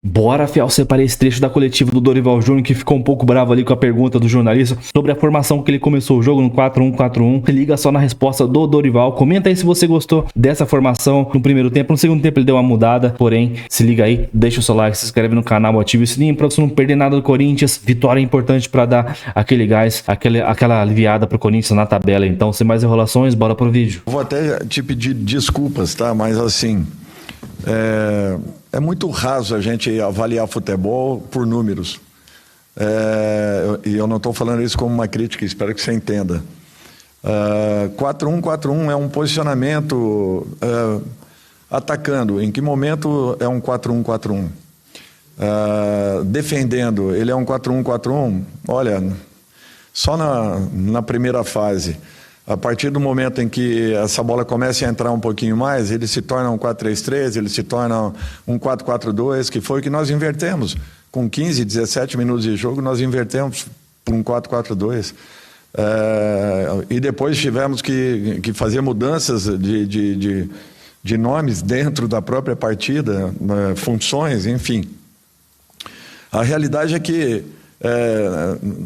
Bora, Fiel, separei esse trecho da coletiva do Dorival Júnior, que ficou um pouco bravo ali com a pergunta do jornalista sobre a formação que ele começou o jogo no 4-1-4-1. Se liga só na resposta do Dorival. Comenta aí se você gostou dessa formação no primeiro tempo. No segundo tempo ele deu uma mudada, porém, se liga aí, deixa o seu like, se inscreve no canal, ativa o sininho pra você não perder nada do Corinthians. Vitória é importante pra dar aquele gás, aquela aliviada pro Corinthians na tabela. Então, sem mais enrolações, bora pro vídeo. Vou até te pedir desculpas, tá? Mas assim, é muito raso a gente avaliar futebol por números. E eu não estou falando isso como uma crítica, espero que você entenda. 4-1-4-1 é um posicionamento atacando. Em que momento é um 4-1-4-1? Defendendo, ele é um 4-1-4-1? Olha, só na primeira fase. A partir do momento em que essa bola começa a entrar um pouquinho mais, ele se torna um 4-3-3, ele se torna um 4-4-2, que foi o que nós invertemos. Com 15, 17 minutos de jogo, nós invertemos para um 4-4-2. E depois tivemos que fazer mudanças de nomes dentro da própria partida, funções, enfim. A realidade é que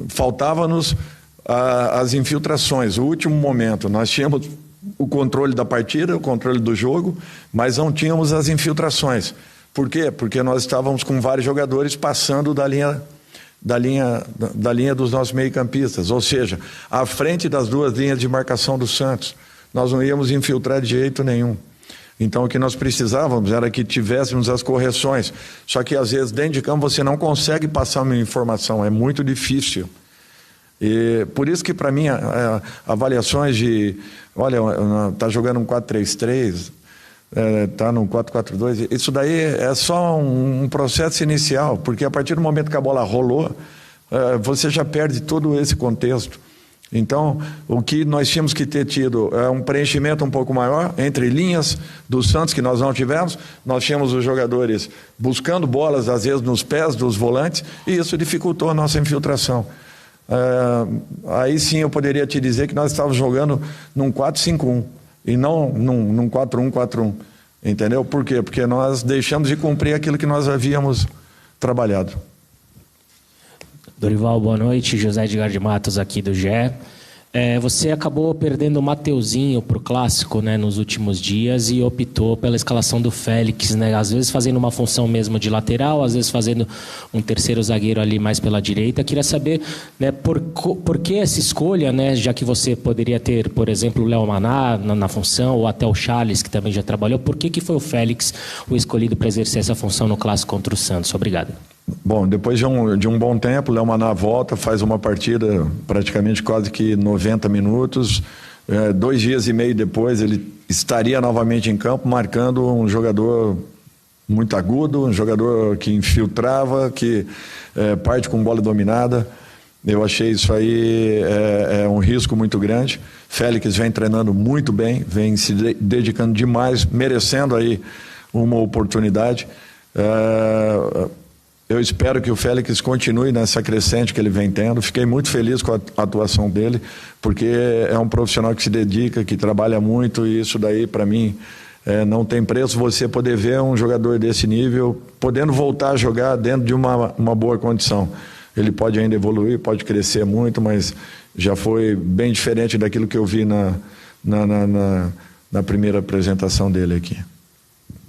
faltava-nos as infiltrações. O último momento, nós tínhamos o controle da partida, o controle do jogo, mas não tínhamos as infiltrações. Por quê? Porque nós estávamos com vários jogadores passando da linha dos nossos meio-campistas, ou seja, à frente das duas linhas de marcação do Santos. Nós não íamos infiltrar de jeito nenhum. Então, o que nós precisávamos era que tivéssemos as correções. Só que, às vezes, dentro de campo, você não consegue passar uma informação, é muito difícil. E por isso que, para mim, avaliações de, olha, está jogando um 4-3-3, está num 4-4-2, isso daí é só um processo inicial, porque a partir do momento que a bola rolou, você já perde todo esse contexto. Então, o que nós tínhamos que ter tido é um preenchimento um pouco maior entre linhas do Santos, que nós não tivemos. Nós tínhamos os jogadores buscando bolas, às vezes, nos pés dos volantes, e isso dificultou a nossa infiltração. Aí sim eu poderia te dizer que nós estávamos jogando num 4-5-1 e não num 4-1-4-1, entendeu? Por quê? Porque nós deixamos de cumprir aquilo que nós havíamos trabalhado. Dorival, boa noite. José Edgar de Matos aqui do GE. Você acabou perdendo o Mateuzinho para o Clássico, né, nos últimos dias e optou pela escalação do Félix, né, às vezes fazendo uma função mesmo de lateral, às vezes fazendo um terceiro zagueiro ali mais pela direita. Queria saber, né, por que essa escolha, né, já que você poderia ter, por exemplo, o Léo Maná na função, ou até o Charles, que também já trabalhou, por que foi o Félix o escolhido para exercer essa função no Clássico contra o Santos? Obrigado. Bom, depois de um bom tempo, o Léo Maná volta, faz uma partida praticamente quase que 90 minutos. 2 dias e meio depois, ele estaria novamente em campo, marcando um jogador muito agudo, um jogador que infiltrava, que parte com bola dominada. Eu achei isso aí um risco muito grande. Félix vem treinando muito bem, vem se dedicando demais, merecendo aí uma oportunidade. Eu espero que o Félix continue nessa crescente que ele vem tendo. Fiquei muito feliz com a atuação dele, porque é um profissional que se dedica, que trabalha muito, e isso daí, para mim, não tem preço você poder ver um jogador desse nível podendo voltar a jogar dentro de uma boa condição. Ele pode ainda evoluir, pode crescer muito, mas já foi bem diferente daquilo que eu vi na primeira apresentação dele aqui.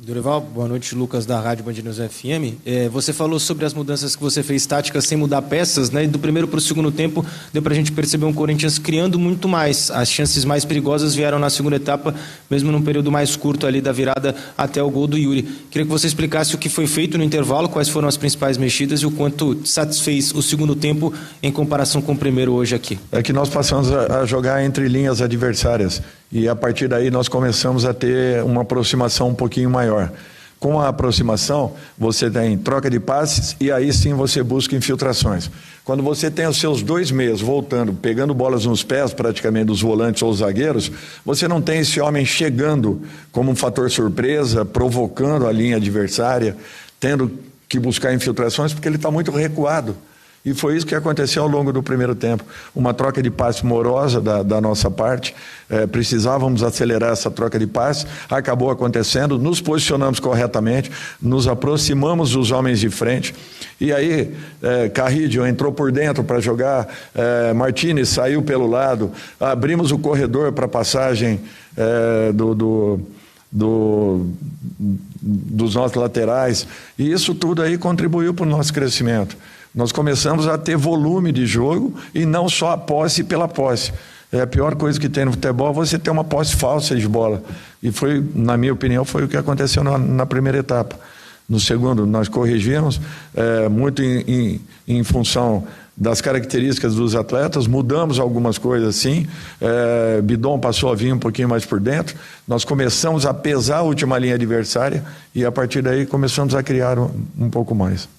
Dorival, boa noite, Lucas da Rádio Band News FM. Você falou sobre as mudanças que você fez táticas sem mudar peças, né? E do primeiro para o segundo tempo deu para a gente perceber um Corinthians criando muito mais. As chances mais perigosas vieram na segunda etapa, mesmo num período mais curto ali da virada até o gol do Yuri. Queria que você explicasse o que foi feito no intervalo, quais foram as principais mexidas e o quanto satisfez o segundo tempo em comparação com o primeiro hoje aqui. É que nós passamos a jogar entre linhas adversárias. E a partir daí nós começamos a ter uma aproximação um pouquinho maior. Com a aproximação, você tem troca de passes e aí sim você busca infiltrações. Quando você tem os seus 2 meias voltando, pegando bolas nos pés praticamente dos volantes ou os zagueiros, você não tem esse homem chegando como um fator surpresa, provocando a linha adversária, tendo que buscar infiltrações, porque ele está muito recuado. E foi isso que aconteceu ao longo do primeiro tempo. Uma troca de passe morosa da nossa parte. Precisávamos acelerar essa troca de passe. Acabou acontecendo. Nos posicionamos corretamente. Nos aproximamos dos homens de frente. E aí, Carrillo entrou por dentro para jogar. Martínez saiu pelo lado. Abrimos o corredor para a passagem dos nossos laterais. E isso tudo aí contribuiu para o nosso crescimento. Nós começamos a ter volume de jogo e não só a posse pela posse. A pior coisa que tem no futebol é você ter uma posse falsa de bola. E foi, na minha opinião, foi o que aconteceu na primeira etapa. No segundo, nós corrigimos, muito em função das características dos atletas, mudamos algumas coisas sim, Bidon passou a vir um pouquinho mais por dentro, nós começamos a pesar a última linha adversária e a partir daí começamos a criar um pouco mais.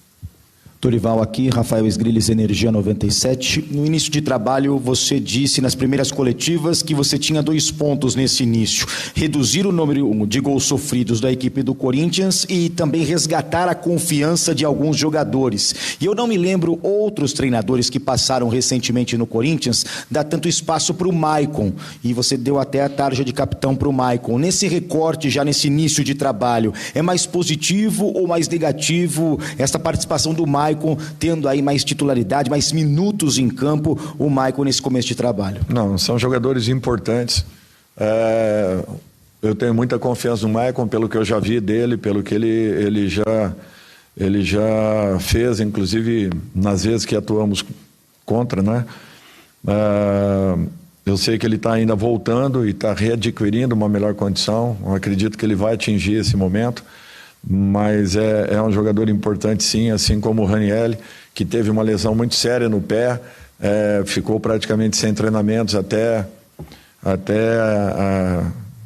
Dorival aqui, Rafael Esgrilles, Energia 97. No início de trabalho, você disse nas primeiras coletivas que você tinha 2 pontos nesse início. Reduzir o número de gols sofridos da equipe do Corinthians e também resgatar a confiança de alguns jogadores. E eu não me lembro outros treinadores que passaram recentemente no Corinthians dar tanto espaço para o Maicon. E você deu até a tarja de capitão para o Maicon. Nesse recorte, já nesse início de trabalho, é mais positivo ou mais negativo essa participação do Maicon, tendo aí mais titularidade, mais minutos em campo, o Maicon nesse começo de trabalho? Não, são jogadores importantes. Eu tenho muita confiança no Maicon pelo que eu já vi dele, pelo que ele já fez, inclusive nas vezes que atuamos contra, né? Eu sei que ele está ainda voltando e está readquirindo uma melhor condição. Eu acredito que ele vai atingir esse momento. Mas é um jogador importante sim, assim como o Raniel, que teve uma lesão muito séria no pé, ficou praticamente sem treinamentos até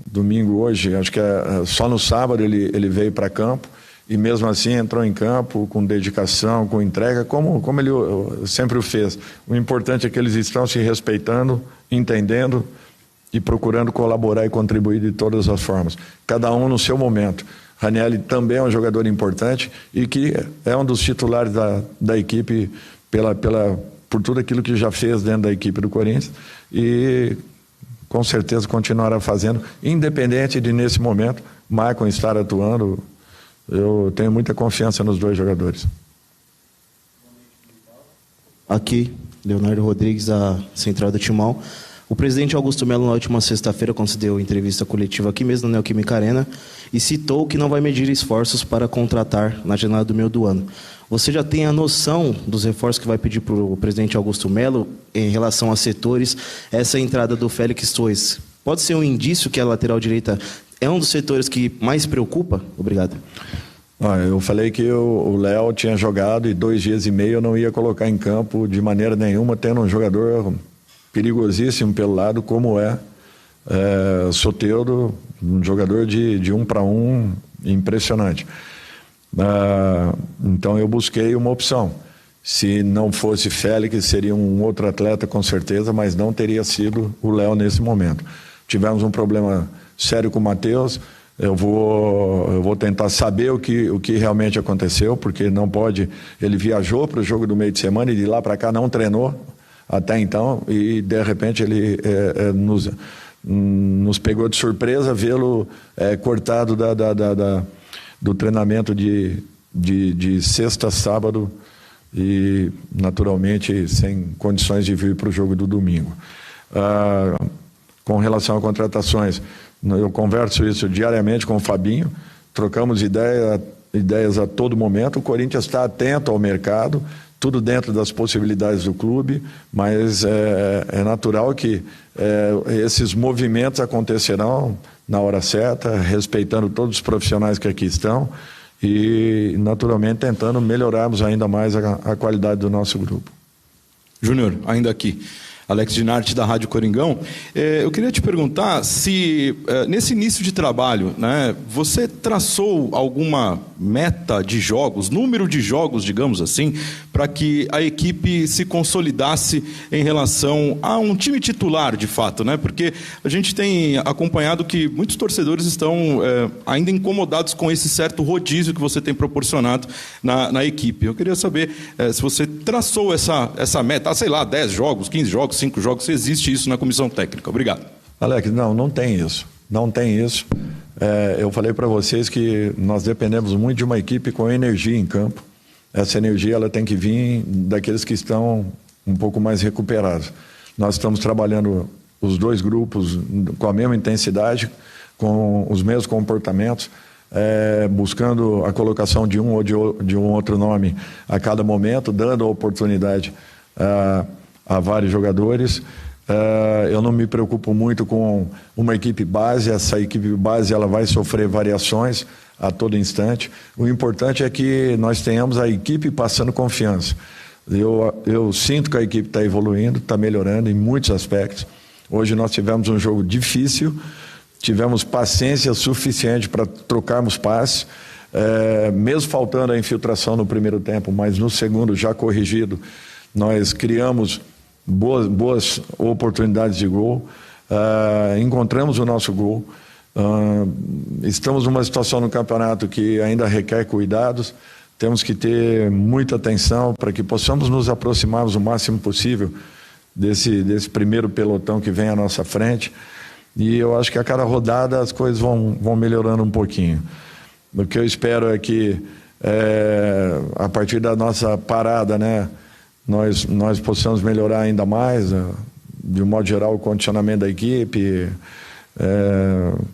domingo hoje, acho que só no sábado ele veio para campo e mesmo assim entrou em campo com dedicação, com entrega, como ele sempre o fez. O importante é que eles estão se respeitando, entendendo e procurando colaborar e contribuir de todas as formas, cada um no seu momento. Raniel também é um jogador importante e que é um dos titulares da equipe por tudo aquilo que já fez dentro da equipe do Corinthians e com certeza continuará fazendo, independente de nesse momento Maicon estar atuando. Eu tenho muita confiança nos 2 jogadores. Aqui, Leonardo Rodrigues, da Central do Timão. O presidente Augusto Melo, na última sexta-feira, concedeu entrevista coletiva aqui mesmo na Neoquímica Arena e citou que não vai medir esforços para contratar na janela do meio do ano. Você já tem a noção dos reforços que vai pedir para o presidente Augusto Melo em relação a setores? Essa entrada do Félix Torres pode ser um indício que a lateral direita é um dos setores que mais preocupa? Obrigado. Eu falei que o Léo tinha jogado e 2 dias e meio eu não ia colocar em campo de maneira nenhuma, tendo um jogador perigosíssimo pelo lado, como Soteldo, um jogador de 1 para 1 impressionante. Então eu busquei uma opção. Se não fosse Félix, seria um outro atleta com certeza, mas não teria sido o Léo nesse momento. Tivemos um problema sério com o Matheus. Eu vou tentar saber o que realmente aconteceu, porque não pode. Ele viajou para o jogo do meio de semana e de lá para cá não treinou até então, e de repente ele nos pegou de surpresa vê-lo cortado do treinamento de sexta a sábado e naturalmente sem condições de vir para o jogo do domingo. Com relação a contratações, eu converso isso diariamente com o Fabinho, trocamos ideias a todo momento. O Corinthians está atento ao mercado, tudo dentro das possibilidades do clube, mas é natural que esses movimentos acontecerão na hora certa, respeitando todos os profissionais que aqui estão e, naturalmente, tentando melhorarmos ainda mais a qualidade do nosso grupo. Júnior, ainda aqui. Alex Dinarte, da Rádio Coringão. Eu queria te perguntar se, nesse início de trabalho, né, você traçou alguma meta de jogos, número de jogos, digamos assim, para que a equipe se consolidasse em relação a um time titular, de fato, né? Porque a gente tem acompanhado que muitos torcedores estão ainda incomodados com esse certo rodízio que você tem proporcionado na equipe. Eu queria saber se você traçou essa meta, sei lá, 10 jogos, 15 jogos, 5 jogos, se existe isso na comissão técnica. Obrigado. Alex, não tem isso. Não tem isso. Eu falei para vocês que nós dependemos muito de uma equipe com energia em campo. Essa energia ela tem que vir daqueles que estão um pouco mais recuperados. Nós estamos trabalhando os dois grupos com a mesma intensidade, com os mesmos comportamentos, buscando a colocação de um ou de um outro nome a cada momento, dando a oportunidade a vários jogadores. Eu não me preocupo muito com uma equipe base. Essa equipe base ela vai sofrer variações a todo instante. O importante é que nós tenhamos a equipe passando confiança. Eu sinto que a equipe está evoluindo, está melhorando em muitos aspectos. Hoje nós tivemos um jogo difícil, tivemos paciência suficiente para trocarmos passes, mesmo faltando a infiltração no primeiro tempo, mas no segundo já corrigido, nós criamos boas oportunidades de gol, encontramos o nosso gol, estamos numa situação no campeonato que ainda requer cuidados, temos que ter muita atenção para que possamos nos aproximarmos o máximo possível desse primeiro pelotão que vem à nossa frente, e eu acho que a cada rodada as coisas vão melhorando um pouquinho. O que eu espero é que a partir da nossa parada, né, nós possamos melhorar ainda mais, de um modo geral, o condicionamento da equipe,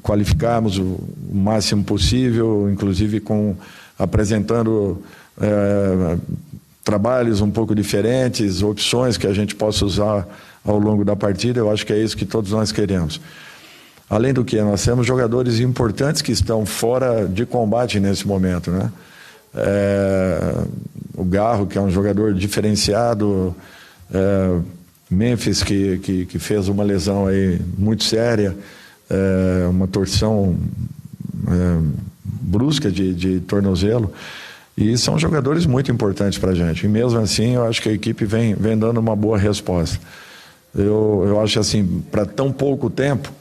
qualificarmos o máximo possível, inclusive apresentando trabalhos um pouco diferentes, opções que a gente possa usar ao longo da partida. Eu acho que é isso que todos nós queremos. Além do que, nós temos jogadores importantes que estão fora de combate nesse momento, né? O Garro, que é um jogador diferenciado, Memphis, que fez uma lesão aí muito séria, uma torção brusca de tornozelo, e são jogadores muito importantes para a gente, e mesmo assim eu acho que a equipe vem dando uma boa resposta. Eu acho assim, para tão pouco tempo,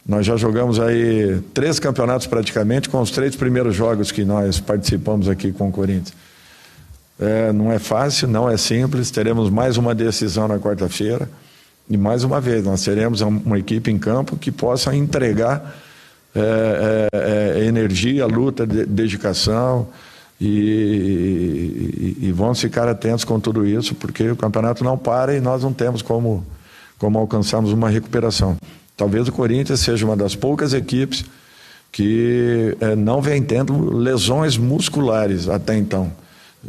nós já jogamos aí 3 campeonatos praticamente, com os 3 primeiros jogos que nós participamos aqui com o Corinthians. Não é fácil, não é simples. Teremos mais uma decisão na quarta-feira. E mais uma vez, nós teremos uma equipe em campo que possa entregar energia, luta, dedicação. E vamos ficar atentos com tudo isso, porque o campeonato não para e nós não temos como alcançarmos uma recuperação. Talvez o Corinthians seja uma das poucas equipes que não vem tendo lesões musculares até então.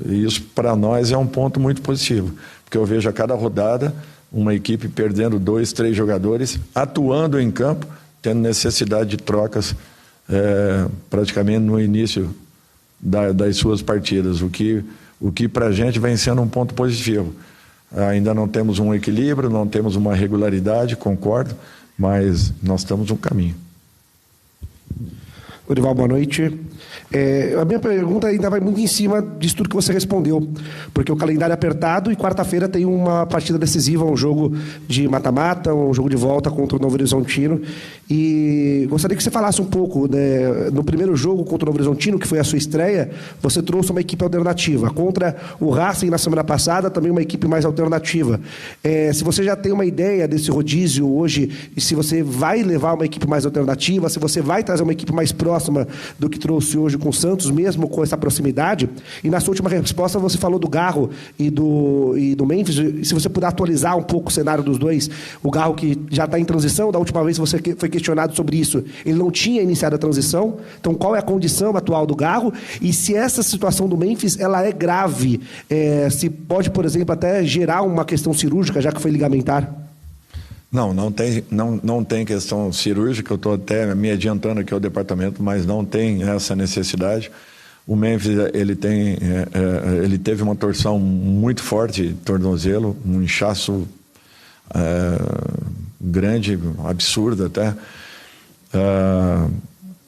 E isso para nós é um ponto muito positivo, porque eu vejo a cada rodada uma equipe perdendo 2, 3 jogadores, atuando em campo, tendo necessidade de trocas praticamente no início das suas partidas, o que para a gente vem sendo um ponto positivo. Ainda não temos um equilíbrio, não temos uma regularidade, concordo, mas nós estamos no caminho. Dorival, boa noite. A minha pergunta ainda vai muito em cima disso tudo que você respondeu, porque o calendário é apertado e quarta-feira tem uma partida decisiva, um jogo de mata-mata, um jogo de volta contra o Novo Horizontino, e gostaria que você falasse um pouco, né, no primeiro jogo contra o Novo Horizontino, que foi a sua estreia, você trouxe uma equipe alternativa, contra o Racing na semana passada, também uma equipe mais alternativa. Se você já tem uma ideia desse rodízio hoje, e se você vai levar uma equipe mais alternativa, se você vai trazer uma equipe mais próxima do que trouxe hoje com o Santos, mesmo com essa proximidade. E na sua última resposta você falou do Garro e do Memphis. Se você puder atualizar um pouco o cenário dos dois, o Garro que já está em transição, da última vez você foi questionado sobre isso, ele não tinha iniciado a transição, então qual é a condição atual do Garro e se essa situação do Memphis ela é grave, se pode, por exemplo, até gerar uma questão cirúrgica, já que foi ligamentar? Não tem questão cirúrgica, eu estou até me adiantando aqui ao departamento, mas não tem essa necessidade. O Memphis, ele teve uma torção muito forte, tornozelo, um inchaço grande, absurda até.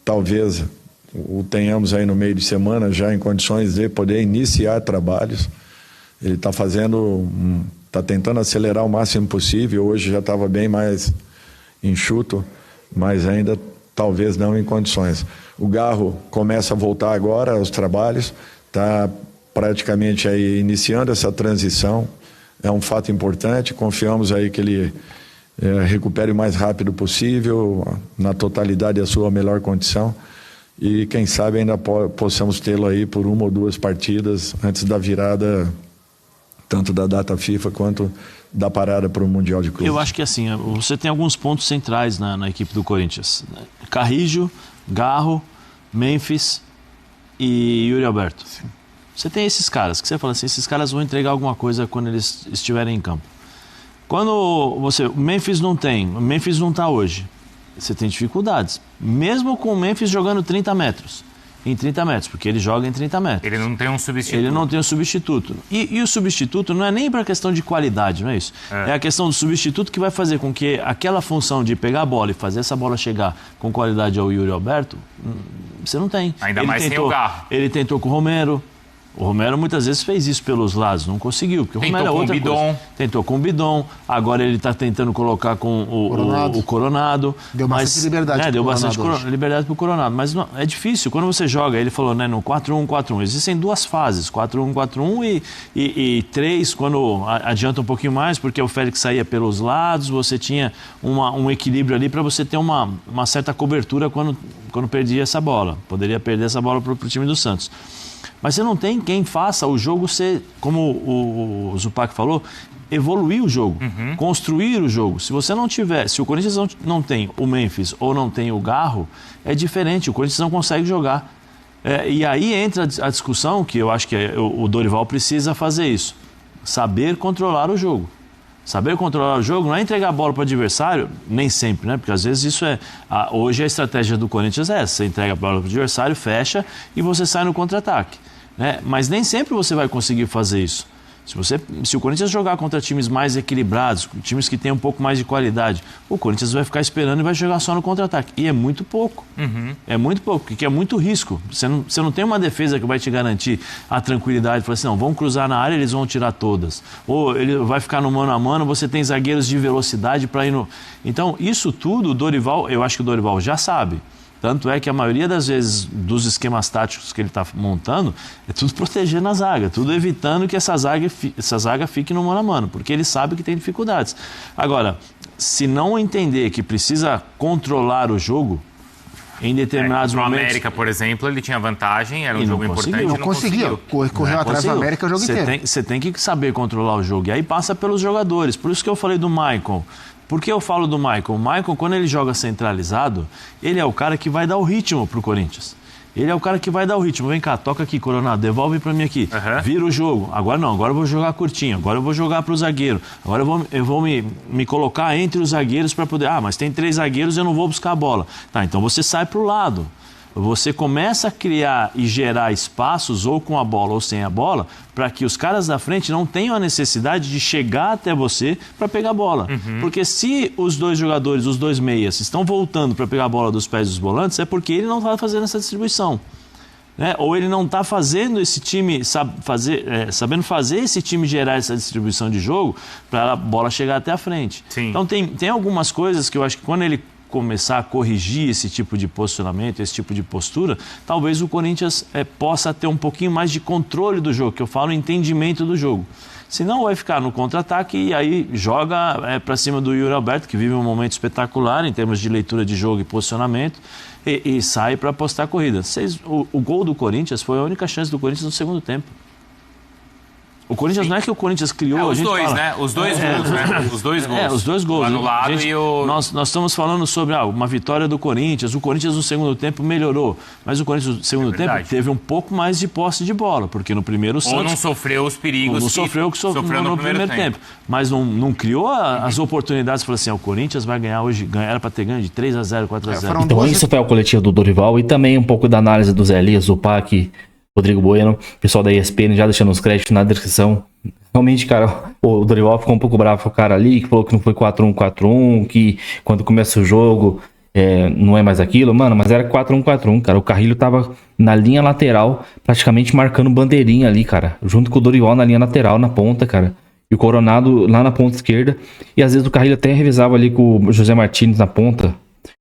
Talvez o tenhamos aí no meio de semana já em condições de poder iniciar trabalhos. Ele está está tentando acelerar o máximo possível. Hoje já estava bem mais enxuto, mas ainda talvez não em condições. O Garro começa a voltar agora aos trabalhos, está praticamente aí iniciando essa transição. É um fato importante, confiamos aí que ele recupere o mais rápido possível, na totalidade a sua melhor condição, e quem sabe ainda possamos tê-lo aí por 1 ou 2 partidas antes da virada, tanto da data FIFA quanto da parada para o Mundial de Clubes. Eu acho que assim, você tem alguns pontos centrais na equipe do Corinthians. Carrijo, Garro, Memphis e Yuri Alberto. Sim. Você tem esses caras, que você fala assim, esses caras vão entregar alguma coisa quando eles estiverem em campo. Quando o Memphis não está hoje, você tem dificuldades. Mesmo com o Memphis jogando 30 metros, porque ele joga em 30 metros. Ele não tem um substituto. Ele não tem um substituto. E o substituto não é nem para questão de qualidade, não é isso? É a questão do substituto que vai fazer com que aquela função de pegar a bola e fazer essa bola chegar com qualidade ao Yuri Alberto, você não tem. Ainda mais sem o Garro. Ele tentou com o Romero. O Romero muitas vezes fez isso pelos lados, não conseguiu, porque o Romero é outra coisa. Tentou com o Bidon, agora ele está tentando colocar com o Coronado. Deu bastante liberdade para o Deu bastante liberdade para o Coronado, mas não, é difícil. Quando você joga, ele falou, né, no 4-1-4-1, existem 2 fases, 4-1-4-1 e 3, quando adianta um pouquinho mais, porque o Félix saía pelos lados, você tinha um equilíbrio ali para você ter uma certa cobertura quando perdia essa bola. Poderia perder essa bola para o time do Santos. Mas você não tem quem faça o jogo ser, como o Zupac falou, evoluir o jogo, construir o jogo. Se você não tiver, se o Corinthians não tem o Memphis ou não tem o Garro, é diferente, o Corinthians não consegue jogar. E aí entra a discussão, que eu acho que o Dorival precisa fazer isso, saber controlar o jogo. Saber controlar o jogo não é entregar a bola para o adversário, nem sempre, né? Porque às vezes isso hoje a estratégia do Corinthians é essa: você entrega a bola para o adversário, fecha e você sai no contra-ataque, né? Mas nem sempre você vai conseguir fazer isso. Se o Corinthians jogar contra times mais equilibrados, times que têm um pouco mais de qualidade, o Corinthians vai ficar esperando e vai jogar só no contra-ataque. E é muito pouco. É muito pouco, porque é muito risco. Você não tem uma defesa que vai te garantir a tranquilidade. Fala assim, não, vão cruzar na área, eles vão tirar todas. Ou ele vai ficar no mano a mano, você tem zagueiros de velocidade para ir no... Então, isso tudo, o Dorival, eu acho que o Dorival já sabe. Tanto é que a maioria das vezes dos esquemas táticos que ele está montando é tudo protegendo a zaga, tudo evitando que essa zaga fique no mano a mano, porque ele sabe que tem dificuldades. Agora, se não entender que precisa controlar o jogo, em determinados momentos... No América, por exemplo, ele tinha vantagem, era um jogo importante e não conseguiu. Correu atrás do América o jogo inteiro. Você tem que saber controlar o jogo, e aí passa pelos jogadores. Por isso que eu falei do Maicon. Por que eu falo do Maicon? O Maicon, quando ele joga centralizado, ele é o cara que vai dar o ritmo pro Corinthians. Ele é o cara que vai dar o ritmo. Vem cá, toca aqui, Coronado, devolve pra mim aqui. Vira o jogo. Agora não, agora eu vou jogar curtinho. Agora eu vou jogar pro zagueiro. Agora eu vou me colocar entre os zagueiros para poder... mas tem 3 zagueiros e eu não vou buscar a bola. Tá, então você sai pro lado. Você começa a criar e gerar espaços, ou com a bola ou sem a bola, para que os caras da frente não tenham a necessidade de chegar até você para pegar a bola. Porque se os 2 jogadores, os 2 meias, estão voltando para pegar a bola dos pés dos volantes, é porque ele não está fazendo essa distribuição. Né? Ou ele não está fazendo esse time, sabendo fazer esse time gerar essa distribuição de jogo para a bola chegar até a frente. Sim. Então tem algumas coisas que eu acho que quando ele começar a corrigir esse tipo de posicionamento, esse tipo de postura, talvez o Corinthians possa ter um pouquinho mais de controle do jogo, que eu falo entendimento do jogo. Senão vai ficar no contra-ataque e aí joga para cima do Yuri Alberto, que vive um momento espetacular em termos de leitura de jogo e posicionamento, e sai para apostar a corrida. O gol do Corinthians foi a única chance do Corinthians no segundo tempo. O Corinthians não é que o Corinthians criou... os dois, né? Os dois gols, né? Os 2 gols. Os 2 gols. O anulado e o... Nós estamos falando sobre uma vitória do Corinthians. O Corinthians no segundo tempo melhorou. Mas o Corinthians no segundo tempo teve um pouco mais de posse de bola. Porque no primeiro Santos... Ou não sofreu os perigos não sofreu no primeiro tempo. Mas não criou as oportunidades. Falou assim, o Corinthians vai ganhar hoje. Era para ter ganho de 3-0, 4-0. Então isso foi o coletivo do Dorival. E também um pouco da análise do Zé Elias, do Zupac Rodrigo Bueno, pessoal da ESPN já deixando os créditos na descrição. Realmente, cara, o Dorival ficou um pouco bravo com o cara ali, que falou que não foi 4-1-4-1, que quando começa o jogo não é mais aquilo. Mano, mas era 4-1-4-1, cara. O Carrilho tava na linha lateral, praticamente marcando bandeirinha ali, cara. Junto com o Dorival na linha lateral, na ponta, cara. E o Coronado lá na ponta esquerda. E às vezes o Carrilho até revezava ali com o José Martins na ponta.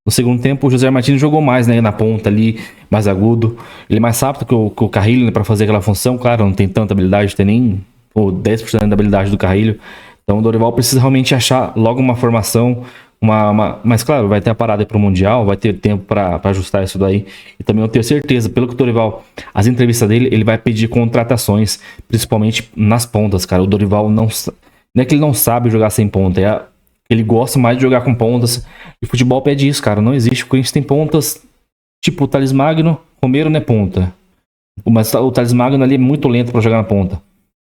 No segundo tempo, o José Martins jogou mais, né, na ponta ali, mais agudo. Ele é mais rápido que o Carrilho, né, para fazer aquela função. Claro, não tem tanta habilidade, tem nem 10% da habilidade do Carrilho. Então o Dorival precisa realmente achar logo uma formação, mas claro, vai ter a parada para o Mundial, vai ter tempo para ajustar isso daí. E também eu tenho certeza, pelo que o Dorival, as entrevistas dele, ele vai pedir contratações, principalmente nas pontas, cara. O Dorival não é que ele não sabe jogar sem ponta, ele gosta mais de jogar com pontas. E o futebol pede isso, cara. Não existe. O Corinthians tem pontas tipo o Thales Magno, Romero não é ponta. Mas o Thales Magno ali é muito lento para jogar na ponta.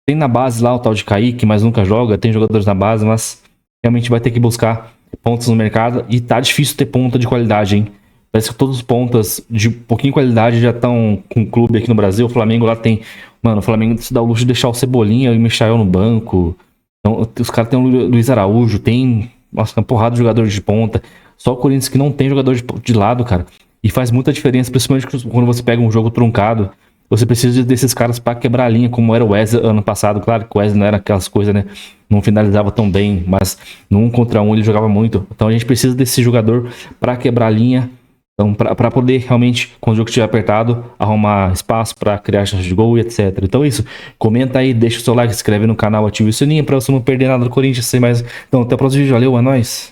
Tem na base lá o tal de Kaique, mas nunca joga. Tem jogadores na base, mas realmente vai ter que buscar pontas no mercado. E tá difícil ter ponta de qualidade, hein? Parece que todos os pontas de pouquinho qualidade já estão com o clube aqui no Brasil. O Flamengo lá tem... Mano, o Flamengo se dá o luxo de deixar o Cebolinha e o Michael no banco. Então, os caras têm o Luiz Araújo, tem uma porrada de jogadores de ponta. Só o Corinthians que não tem jogador de lado, cara. E faz muita diferença, principalmente quando você pega um jogo truncado. Você precisa desses caras pra quebrar a linha, como era o Wesley ano passado. Claro que o Wesley não era aquelas coisas, né? Não finalizava tão bem, mas no 1 contra 1 ele jogava muito. Então a gente precisa desse jogador pra quebrar a linha. Então, para poder realmente, quando o jogo estiver apertado, arrumar espaço para criar chances de gol e etc. Então é isso. Comenta aí, deixa o seu like, se inscreve no canal, ativa o sininho para você não perder nada do Corinthians. Sem mais. Então, até o próximo vídeo. Valeu, é nóis.